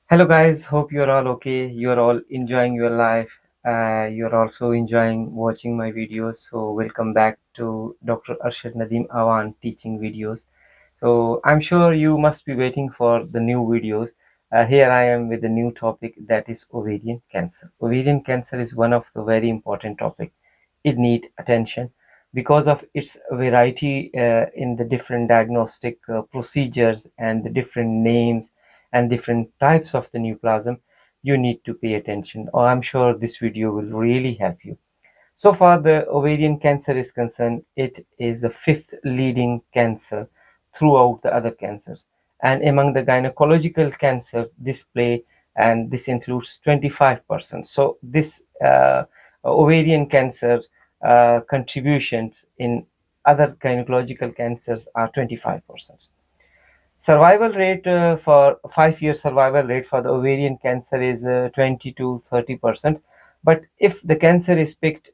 Hello guys, hope you're all okay. You're all enjoying your life. You're also enjoying watching my videos. So welcome back to Dr. Arshad Nadeem Awan teaching videos. So I'm sure you must be waiting for the new videos. Here I am with a new topic, that is ovarian cancer. Ovarian cancer is one of the very important topic. It need attention because of its variety in the different diagnostic procedures and the different names and different types of the neoplasm. You need to pay attention, or I'm sure this video will really help you. So far, the ovarian cancer is concerned, it is the fifth leading cancer throughout the other cancers. And among the gynecological cancer, this includes 25%. So this ovarian cancer contributions in other gynecological cancers are 25%. Survival rate for 5 year survival rate for the ovarian cancer is 20 to 30%. But if the cancer is picked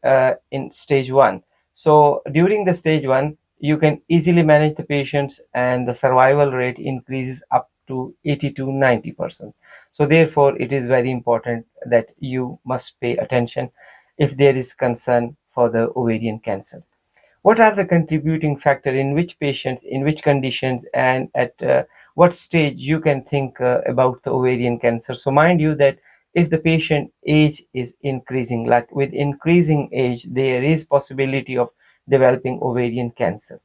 in stage one, so during the stage one, you can easily manage the patients and the survival rate increases up to 80 to 90%. So therefore, it is very important that you must pay attention if there is concern for the ovarian cancer. What are the contributing factor in which patients, in which conditions, and at what stage you can think about the ovarian cancer? So mind you that if the patient age is increasing, like with increasing age, there is possibility of developing ovarian cancer.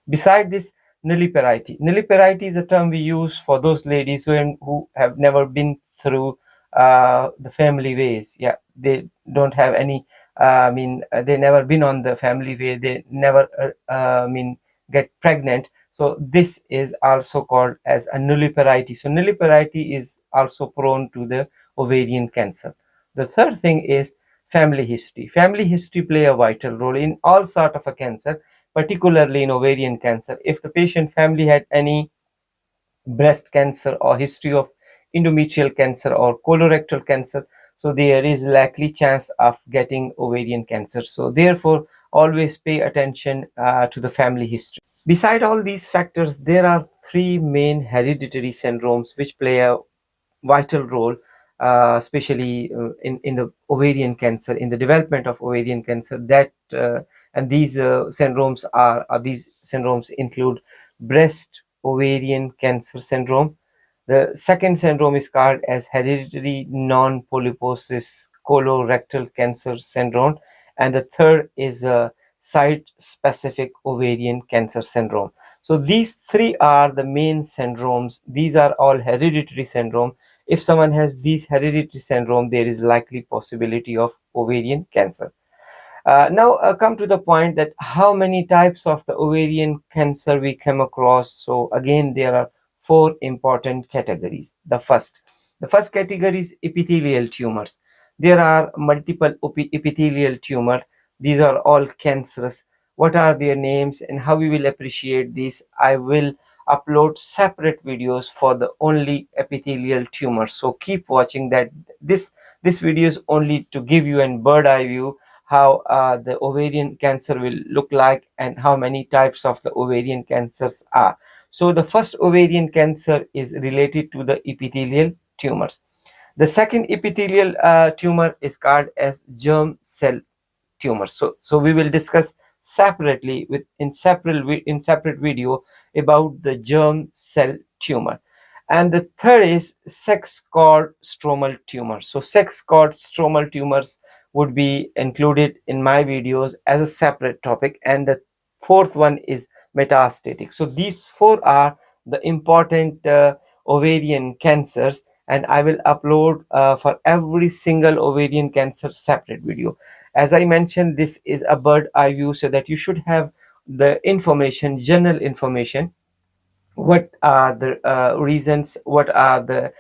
Beside this, nulliparity. Nulliparity is a term we use for those ladies who have never been through the family ways. Yeah, they don't have any. They never been on the family way. They never, get pregnant. So this is also called as a nulliparity. So nulliparity is also prone to the ovarian cancer. The third thing is family history. Family history play a vital role in all sort of a cancer, particularly in ovarian cancer. If the patient family had any breast cancer or history of endometrial cancer or colorectal cancer, so there is likely chance of getting ovarian cancer. So therefore, always pay attention to the family history. Beside all these factors, there are three main hereditary syndromes which play a vital role, especially in the ovarian cancer, in the development of ovarian cancer. And these these syndromes include breast ovarian cancer syndrome. The second syndrome is called as hereditary non-polyposis colorectal cancer syndrome, and the third is site-specific ovarian cancer syndrome. So these three are the main syndromes. These are all hereditary syndrome. If someone has these hereditary syndrome, there is likely possibility of ovarian cancer. Now come to the point that how many types of the ovarian cancer we come across. So again, there are four important categories. The first category is epithelial tumors. There are multiple epithelial tumor. These are all cancerous. What are their names and how we will appreciate these? I will upload separate videos for the only epithelial tumors. So keep watching that. This video is only to give you a bird eye view how the ovarian cancer will look like and how many types of the ovarian cancers are. So the first ovarian cancer is related to the epithelial tumors. The second epithelial tumor is called as germ cell tumor. So we will discuss separately in separate video about the germ cell tumor. And the third is sex cord stromal tumor. So sex cord stromal tumors would be included in my videos as a separate topic. And the fourth one is metastatic. So these four are the important ovarian cancers, and I will upload for every single ovarian cancer separate video. As I mentioned, this is a bird eye view, so that you should have the information, general information. What are the reasons? What are the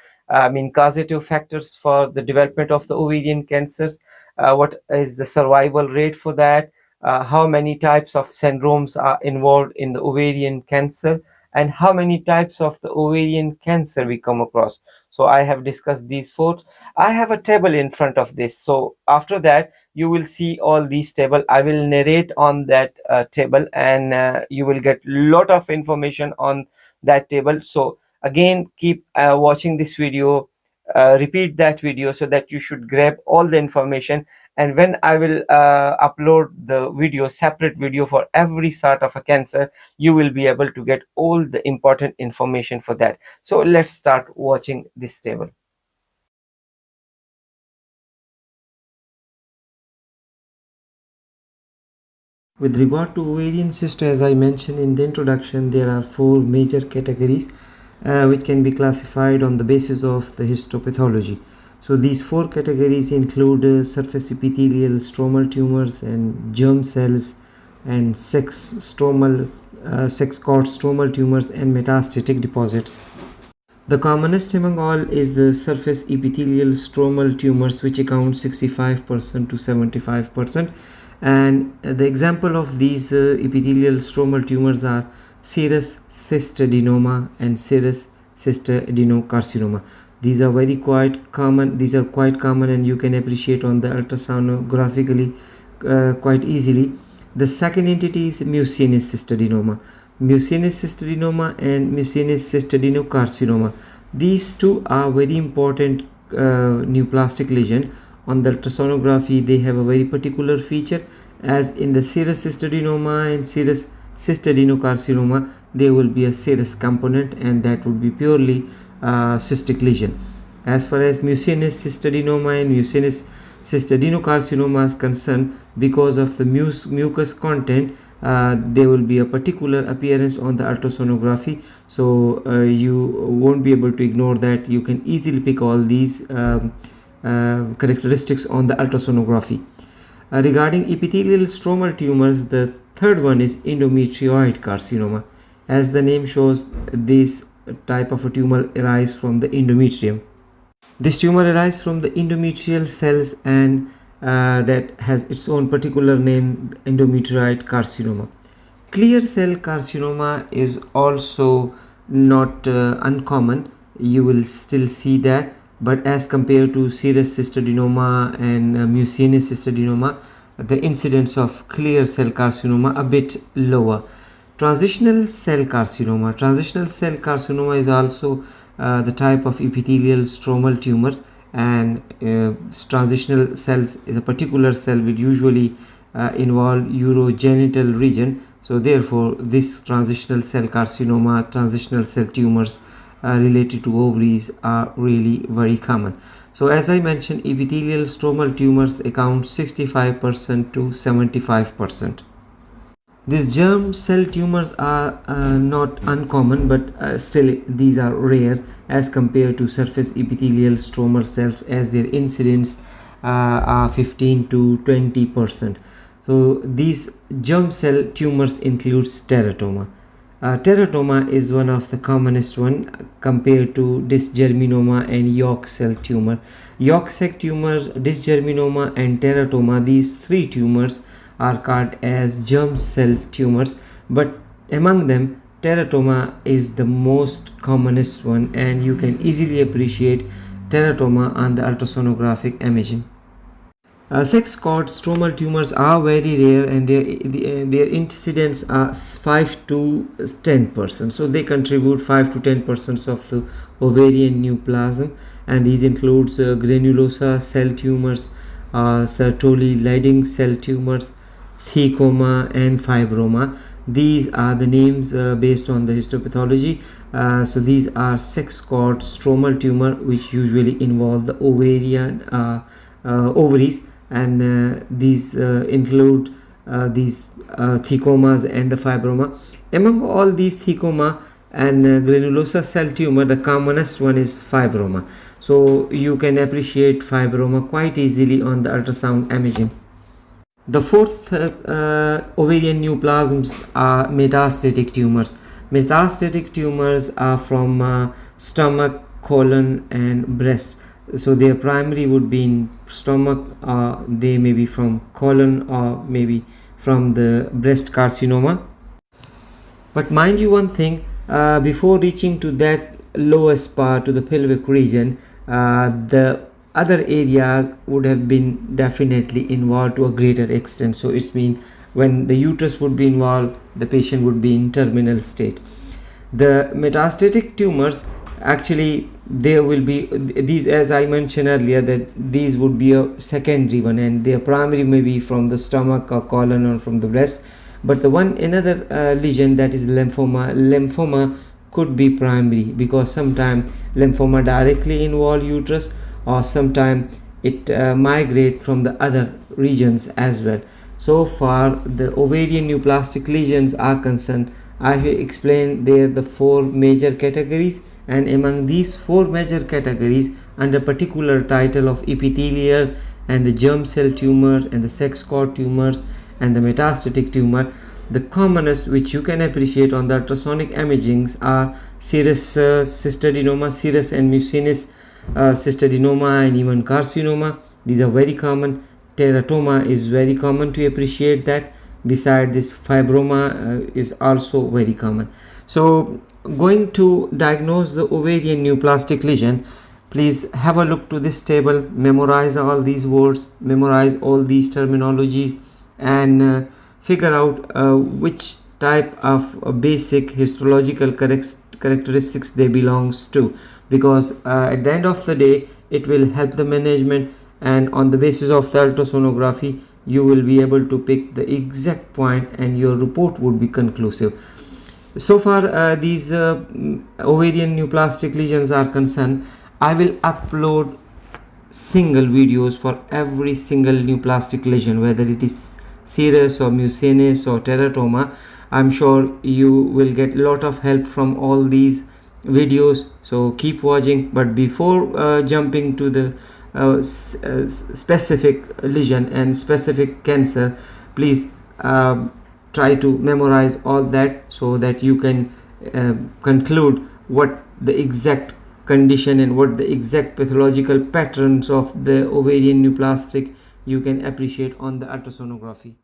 causative factors for the development of the ovarian cancers? What is the survival rate for that? How many types of syndromes are involved in the ovarian cancer, and how many types of the ovarian cancer we come across? So I have discussed these four. I have a table in front of this, so after that you will see all these table. I will narrate on that table, and you will get lot of information on that table. So again, keep watching this video. repeat that video so that you should grab all the information. And when I will upload the video, separate video for every sort of a cancer, you will be able to get all the important information for that. So let's start watching this table. With regard to ovarian cyst, as I mentioned in the introduction, there are four major categories which can be classified on the basis of the histopathology. So these four categories include surface epithelial stromal tumors and germ cells, and sex cord stromal tumors, and metastatic deposits. The commonest among all is the surface epithelial stromal tumors, which account 65% to 75%. And the example of these epithelial stromal tumors are serous cystadenoma and serous cystadenocarcinoma. These are quite common, and you can appreciate on the ultrasonographically quite easily. The second entity is mucinous cystadenoma. Mucinous cystadenoma and mucinous cystadenocarcinoma. These two are very important neoplastic lesion. On the ultrasonography, they have a very particular feature, as in the serous cystadenoma and serous cystadenocarcinoma, there will be a serous component, and that would be purely cystic lesion. As far as mucinous cystadenoma and mucinous cystadenocarcinoma is concerned, because of the mucus content, there will be a particular appearance on the ultrasonography, so you won't be able to ignore that. You can easily pick all these characteristics on the ultrasonography. Regarding epithelial stromal tumors, the third one is endometrioid carcinoma. As the name shows, this type of a tumor arises from the endometrium. This tumor arises from the endometrial cells, and that has its own particular name, endometrioid carcinoma. Clear cell carcinoma is also not uncommon. You will still see that, but as compared to serous cystadenoma and mucinous cystadenoma, the incidence of clear cell carcinoma a bit lower. Transitional cell carcinoma. Transitional cell carcinoma is also the type of epithelial stromal tumor, and transitional cells is a particular cell which usually involve urogenital region. So therefore, this transitional cell carcinoma, transitional cell tumors related to ovaries are really very common. So as I mentioned, epithelial stromal tumors account 65% to 75%. These germ cell tumors are not uncommon, but still these are rare as compared to surface epithelial stromal cells, as their incidence are 15 to 20%. So these germ cell tumors includes teratoma. Teratoma is one of the commonest one compared to dysgerminoma and yolk cell tumor. Yolk cell tumor, dysgerminoma and teratoma, these three tumors are called as germ cell tumors, but among them teratoma is the most commonest one, and you can easily appreciate teratoma on the ultrasonographic imaging. Sex cord stromal tumors are very rare, and their incidence are 5 to 10%. So they contribute 5 to 10% of the ovarian neoplasm, and these includes granulosa cell tumors, Sertoli Leydig cell tumors, thecoma, and fibroma. These are the names based on the histopathology. So these are sex cord stromal tumor, which usually involve the ovarian ovaries, and these include these thecomas and the fibroma. Among all these thecoma and granulosa cell tumor, the commonest one is fibroma. So you can appreciate fibroma quite easily on the ultrasound imaging. The fourth ovarian neoplasms are metastatic tumors. Metastatic tumors are from stomach, colon, and breast. So their primary would be in stomach, they may be from colon, or maybe from the breast carcinoma. But mind you one thing, before reaching to that lowest part, to the pelvic region, the other area would have been definitely involved to a greater extent. So it means when the uterus would be involved, the patient would be in terminal state. The metastatic tumors, actually there will be these, as I mentioned earlier, that these would be a secondary one, and their primary may be from the stomach or colon or from the breast. But the one another lesion, that is lymphoma could be primary, because sometimes lymphoma directly involve uterus, or sometimes it migrate from the other regions as well. So far the ovarian neoplastic lesions are concerned, I have explained there the four major categories, and among these four major categories, under particular title of epithelial and the germ cell tumor and the sex cord tumors and the metastatic tumor, the commonest which you can appreciate on the ultrasonic imagings are serous cystadenoma, serous and mucinous cystadenoma, and even carcinoma. These are very common. Teratoma is very common to appreciate that. Beside this, fibroma is also very common. So going to diagnose the ovarian neoplastic lesion, please have a look to this table, memorize all these words, memorize all these terminologies, and figure out which type of basic histological characteristics they belongs to, because at the end of the day it will help the management, and on the basis of the ultrasonography you will be able to pick the exact point and your report would be conclusive. So far these ovarian neoplastic lesions are concerned, I will upload single videos for every single neoplastic lesion, whether it is serous or mucinous or teratoma. I'm sure you will get a lot of help from all these videos, so keep watching. But before jumping to the specific lesion and specific cancer, please try to memorize all that, so that you can conclude what the exact condition and what the exact pathological patterns of the ovarian neoplastic you can appreciate on the ultrasonography.